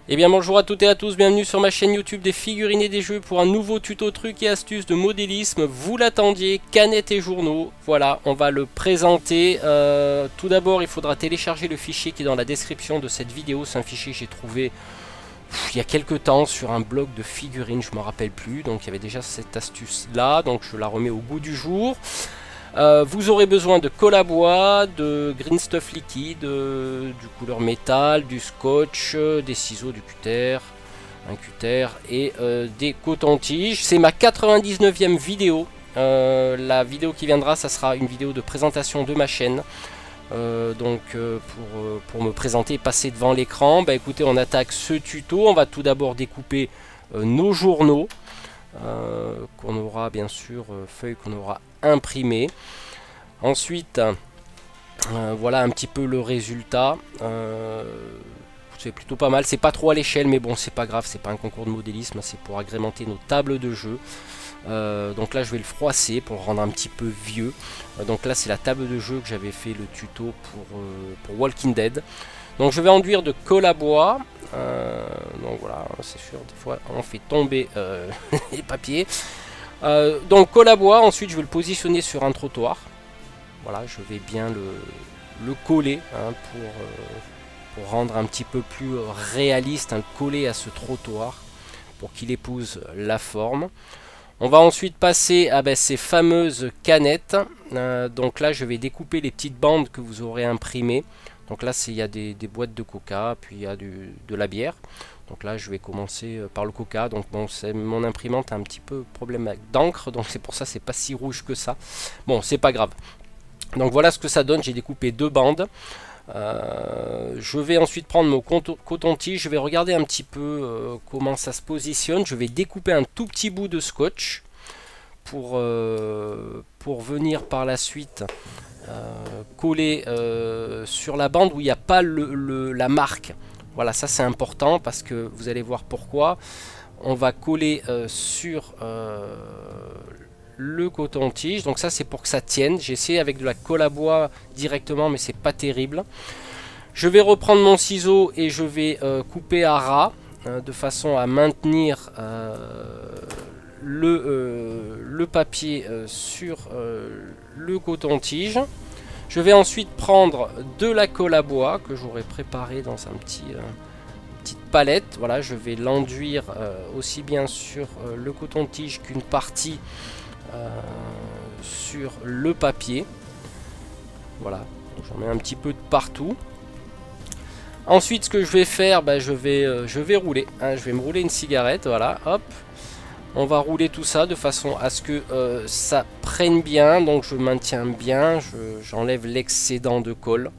Eh bien bonjour à toutes et à tous, bienvenue sur ma chaîne YouTube des figurines et des jeux pour un nouveau tuto trucs et astuces de modélisme. Vous l'attendiez, canettes et journaux. Voilà, on va le présenter. Tout d'abord, il faudra télécharger le fichier qui est dans la description de cette vidéo. C'est un fichier que j'ai trouvé il y a quelques temps sur un blog de figurines, je ne me rappelle plus. Donc il y avait déjà cette astuce là, donc je la remets au goût du jour. Vous aurez besoin de colle à bois, de green stuff liquide, du couleur métal, du scotch, des ciseaux, du cutter, un cutter et des cotons-tiges. C'est ma 99e vidéo. La vidéo qui viendra, ça sera une vidéo de présentation de ma chaîne. Pour me présenter et passer devant l'écran, bah écoutez, on attaque ce tuto. On va tout d'abord découper nos journaux. Qu'on aura bien sûr, feuilles qu'on aura imprimées. Ensuite, voilà un petit peu le résultat. C'est plutôt pas mal, c'est pas trop à l'échelle, mais bon, c'est pas grave, c'est pas un concours de modélisme, c'est pour agrémenter nos tables de jeu. Donc là je vais le froisser pour le rendre un petit peu vieux. Donc là c'est la table de jeu que j'avais fait le tuto pour Walking Dead. Donc je vais enduire de colle à bois. Donc voilà, c'est sûr, des fois on fait tomber les papiers. Donc colle à bois, ensuite je vais le positionner sur un trottoir. Voilà, je vais bien le coller hein, pour rendre un petit peu plus réaliste, hein, coller à ce trottoir pour qu'il épouse la forme. On va ensuite passer à ces fameuses canettes. Donc là je vais découper les petites bandes que vous aurez imprimées. Donc là il y a des boîtes de coca, puis il y a de la bière. Donc là je vais commencer par le coca. Donc bon, mon imprimante a un petit peu problème d'encre, donc c'est pour ça c'est pas si rouge que ça. Bon, c'est pas grave. Donc voilà ce que ça donne, j'ai découpé deux bandes. Je vais ensuite prendre mon coton-tige, je vais regarder un petit peu comment ça se positionne. Je vais découper un tout petit bout de scotch pour venir par la suite coller sur la bande où il n'y a pas la marque. Voilà, ça c'est important parce que vous allez voir pourquoi. On va coller sur le coton-tige, donc ça c'est pour que ça tienne. J'ai essayé avec de la colle à bois directement, mais c'est pas terrible. Je vais reprendre mon ciseau et je vais couper à ras de façon à maintenir le papier sur le coton-tige. Je vais ensuite prendre de la colle à bois que j'aurais préparé dans un petite palette. Voilà, je vais l'enduire aussi bien sur le coton-tige qu'une partie sur le papier. Voilà, j'en mets un petit peu de partout. Ensuite, ce que je vais faire, je vais rouler. Hein, je vais me rouler une cigarette. Voilà, hop. On va rouler tout ça de façon à ce que ça prenne bien. Donc je maintiens bien. J'enlève l'excédent de colle.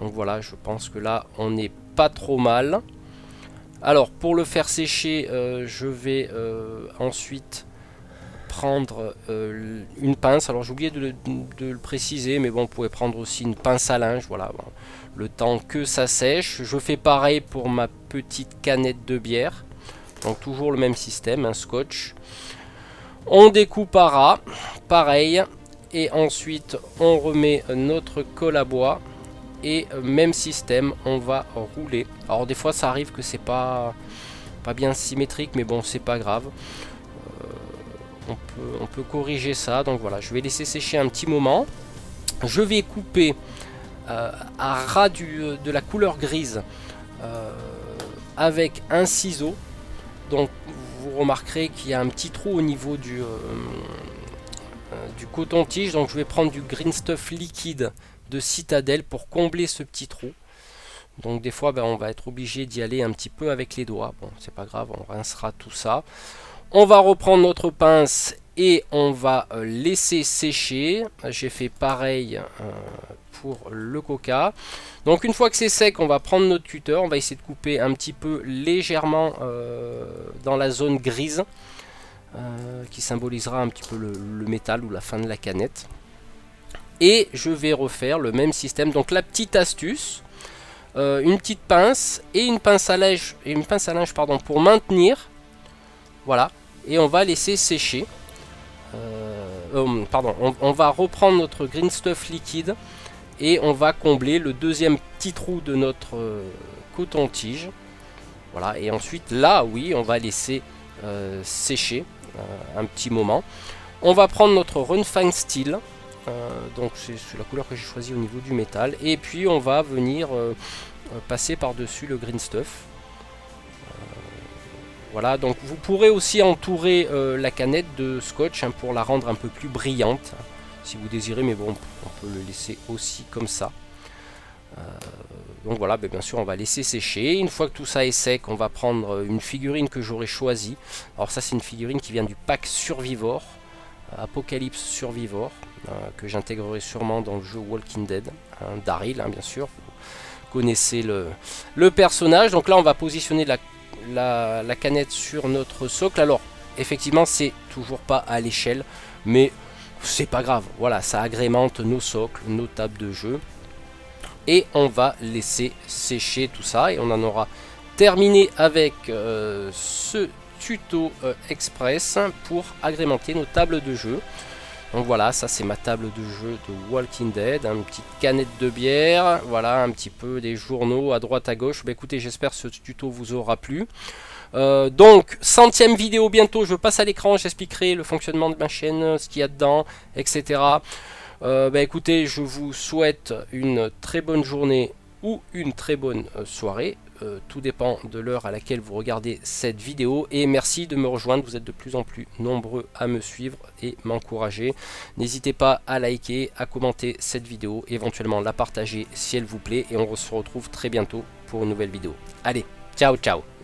Donc voilà, je pense que là, on n'est pas trop mal. Alors, pour le faire sécher, je vais ensuite prendre une pince. Alors j'ai oublié de le préciser, mais bon, vous pouvez prendre aussi une pince à linge. Voilà, bon, le temps que ça sèche. Je fais pareil pour ma petite canette de bière. Donc toujours le même système, un scotch. On découpe à ras, pareil. Et ensuite on remet notre colle à bois. Et même système, on va rouler. Alors des fois ça arrive que c'est pas bien symétrique, mais bon, c'est pas grave. On peut corriger ça. Donc voilà, je vais laisser sécher un petit moment. Je vais couper à ras de la couleur grise avec un ciseau. Donc vous remarquerez qu'il y a un petit trou au niveau du coton-tige. Donc je vais prendre du green stuff liquide de Citadel pour combler ce petit trou. Donc des fois on va être obligé d'y aller un petit peu avec les doigts. Bon, c'est pas grave, on rincera tout ça. On va reprendre notre pince et on va laisser sécher. J'ai fait pareil pour le coca. Donc une fois que c'est sec, on va prendre notre cutter. On va essayer de couper un petit peu légèrement dans la zone grise qui symbolisera un petit peu le métal ou la fin de la canette. Et je vais refaire le même système. Donc la petite astuce, une petite pince et une pince à linge, pardon, pour maintenir. Voilà, et on va laisser sécher. On va reprendre notre green stuff liquide et on va combler le deuxième petit trou de notre coton-tige. Voilà, et ensuite là, oui, on va laisser sécher un petit moment. On va prendre notre Run Fine Steel, donc c'est la couleur que j'ai choisie au niveau du métal, et puis on va venir passer par-dessus le Green Stuff. Voilà, donc vous pourrez aussi entourer la canette de scotch hein, pour la rendre un peu plus brillante, si vous désirez, mais bon, on peut le laisser aussi comme ça. Donc voilà, bien sûr on va laisser sécher. Une fois que tout ça est sec, on va prendre une figurine que j'aurais choisie. Alors ça c'est une figurine qui vient du pack Survivor, Apocalypse Survivor, que j'intégrerai sûrement dans le jeu Walking Dead, hein, Daryl hein, bien sûr, vous connaissez le personnage. Donc là on va positionner la canette sur notre socle. Alors effectivement c'est toujours pas à l'échelle, mais c'est pas grave, voilà, ça agrémente nos socles, nos tables de jeu. Et on va laisser sécher tout ça et on en aura terminé avec ce tuto express pour agrémenter nos tables de jeu. Donc voilà, ça c'est ma table de jeu de Walking Dead, une petite canette de bière, voilà, un petit peu des journaux à droite à gauche. Écoutez, j'espère que ce tuto vous aura plu. Donc 100e vidéo bientôt, je passe à l'écran, j'expliquerai le fonctionnement de ma chaîne, ce qu'il y a dedans, etc. Écoutez, je vous souhaite une très bonne journée ou une très bonne soirée. Tout dépend de l'heure à laquelle vous regardez cette vidéo. Et merci de me rejoindre, vous êtes de plus en plus nombreux à me suivre et m'encourager. N'hésitez pas à liker, à commenter cette vidéo, éventuellement la partager si elle vous plaît. Et on se retrouve très bientôt pour une nouvelle vidéo. Allez, ciao ciao.